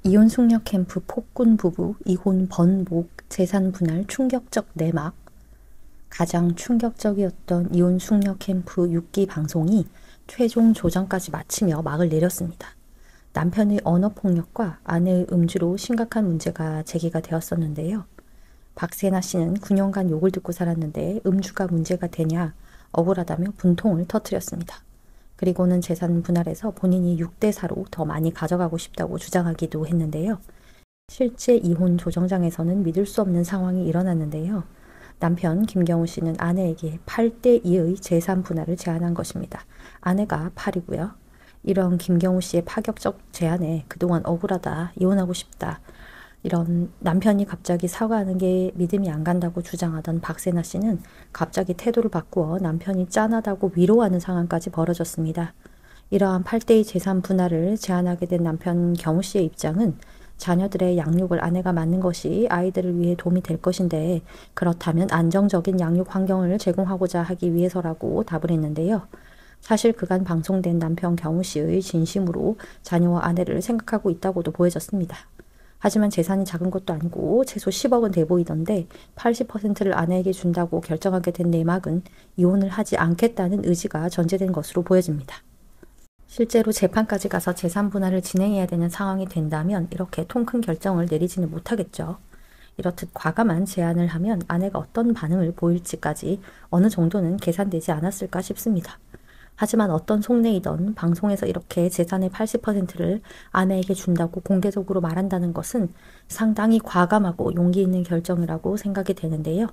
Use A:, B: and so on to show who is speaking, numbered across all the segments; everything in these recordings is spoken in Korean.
A: 이혼 숙녀 캠프 폭군 부부 이혼 번복 재산 분할 충격적 내막. 가장 충격적이었던 이혼 숙녀 캠프 6기 방송이 최종 조정까지 마치며 막을 내렸습니다. 남편의 언어폭력과 아내의 음주로 심각한 문제가 제기가 되었었는데요. 박세나 씨는 9년간 욕을 듣고 살았는데 음주가 문제가 되냐 억울하다며 분통을 터뜨렸습니다. 그리고는 재산 분할에서 본인이 6대4로 더 많이 가져가고 싶다고 주장하기도 했는데요. 실제 이혼 조정장에서는 믿을 수 없는 상황이 일어났는데요. 남편 김경우 씨는 아내에게 8대2의 재산 분할을 제안한 것입니다. 아내가 8이고요. 이런 김경우 씨의 파격적 제안에 그동안 억울하다, 이혼하고 싶다, 이런 남편이 갑자기 사과하는 게 믿음이 안 간다고 주장하던 박세나 씨는 갑자기 태도를 바꾸어 남편이 짠하다고 위로하는 상황까지 벌어졌습니다. 이러한 8대2 재산 분할을 제안하게 된 남편 경우 씨의 입장은 자녀들의 양육을 아내가 맡는 것이 아이들을 위해 도움이 될 것인데 그렇다면 안정적인 양육 환경을 제공하고자 하기 위해서라고 답을 했는데요. 사실 그간 방송된 남편 경우 씨의 진심으로 자녀와 아내를 생각하고 있다고도 보여졌습니다. 하지만 재산이 작은 것도 아니고 최소 10억은 돼 보이던데 80%를 아내에게 준다고 결정하게 된 내막은 이혼을 하지 않겠다는 의지가 전제된 것으로 보여집니다. 실제로 재판까지 가서 재산 분할을 진행해야 되는 상황이 된다면 이렇게 통 큰 결정을 내리지는 못하겠죠. 이렇듯 과감한 제안을 하면 아내가 어떤 반응을 보일지까지 어느 정도는 계산되지 않았을까 싶습니다. 하지만 어떤 속내이던 방송에서 이렇게 재산의 80%를 아내에게 준다고 공개적으로 말한다는 것은 상당히 과감하고 용기 있는 결정이라고 생각이 되는데요.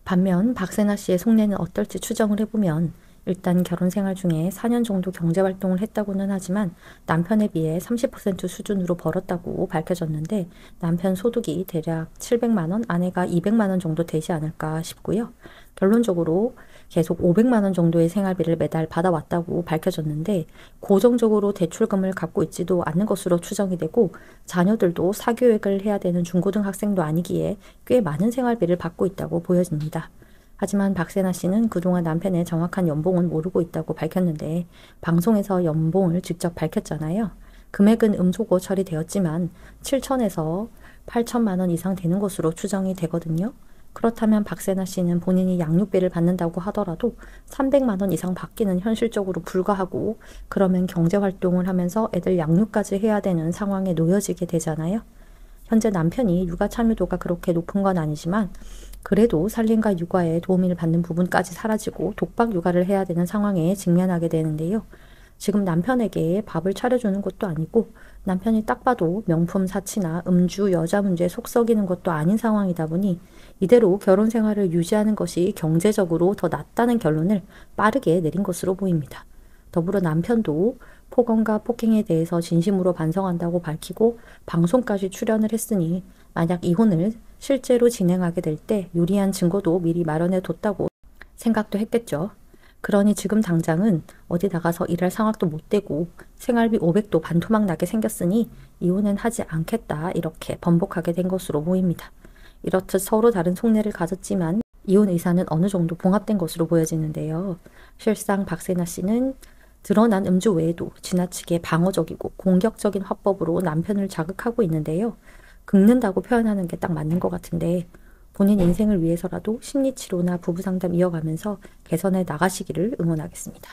A: 반면 박세나 씨의 속내는 어떨지 추정을 해보면 일단 결혼 생활 중에 4년 정도 경제활동을 했다고는 하지만 남편에 비해 30% 수준으로 벌었다고 밝혀졌는데 남편 소득이 대략 700만 원, 아내가 200만 원 정도 되지 않을까 싶고요. 결론적으로 계속 500만 원 정도의 생활비를 매달 받아왔다고 밝혀졌는데 고정적으로 대출금을 갖고 있지도 않는 것으로 추정이 되고 자녀들도 사교육을 해야 되는 중고등학생도 아니기에 꽤 많은 생활비를 받고 있다고 보여집니다. 하지만 박세나 씨는 그동안 남편의 정확한 연봉은 모르고 있다고 밝혔는데 방송에서 연봉을 직접 밝혔잖아요. 금액은 음소거 처리되었지만 7천에서 8천만 원 이상 되는 것으로 추정이 되거든요. 그렇다면 박세나 씨는 본인이 양육비를 받는다고 하더라도 300만 원 이상 받기는 현실적으로 불가하고 그러면 경제활동을 하면서 애들 양육까지 해야 되는 상황에 놓여지게 되잖아요. 현재 남편이 육아 참여도가 그렇게 높은 건 아니지만 그래도 살림과 육아에 도움을 받는 부분까지 사라지고 독박 육아를 해야 되는 상황에 직면하게 되는데요. 지금 남편에게 밥을 차려주는 것도 아니고 남편이 딱 봐도 명품 사치나 음주, 여자 문제에 속 썩이는 것도 아닌 상황이다 보니 이대로 결혼 생활을 유지하는 것이 경제적으로 더 낫다는 결론을 빠르게 내린 것으로 보입니다. 더불어 남편도 폭언과 폭행에 대해서 진심으로 반성한다고 밝히고 방송까지 출연을 했으니 만약 이혼을 실제로 진행하게 될 때 유리한 증거도 미리 마련해 뒀다고 생각도 했겠죠. 그러니 지금 당장은 어디 나가서 일할 상황도 못 되고 생활비 500도 반토막 나게 생겼으니 이혼은 하지 않겠다 이렇게 번복하게 된 것으로 보입니다. 이렇듯 서로 다른 속내를 가졌지만 이혼 의사는 어느 정도 봉합된 것으로 보여지는데요. 실상 박세나 씨는 드러난 음주 외에도 지나치게 방어적이고 공격적인 화법으로 남편을 자극하고 있는데요. 긁는다고 표현하는 게 딱 맞는 것 같은데 본인 인생을 위해서라도 심리치료나 부부상담 이어가면서 개선해 나가시기를 응원하겠습니다.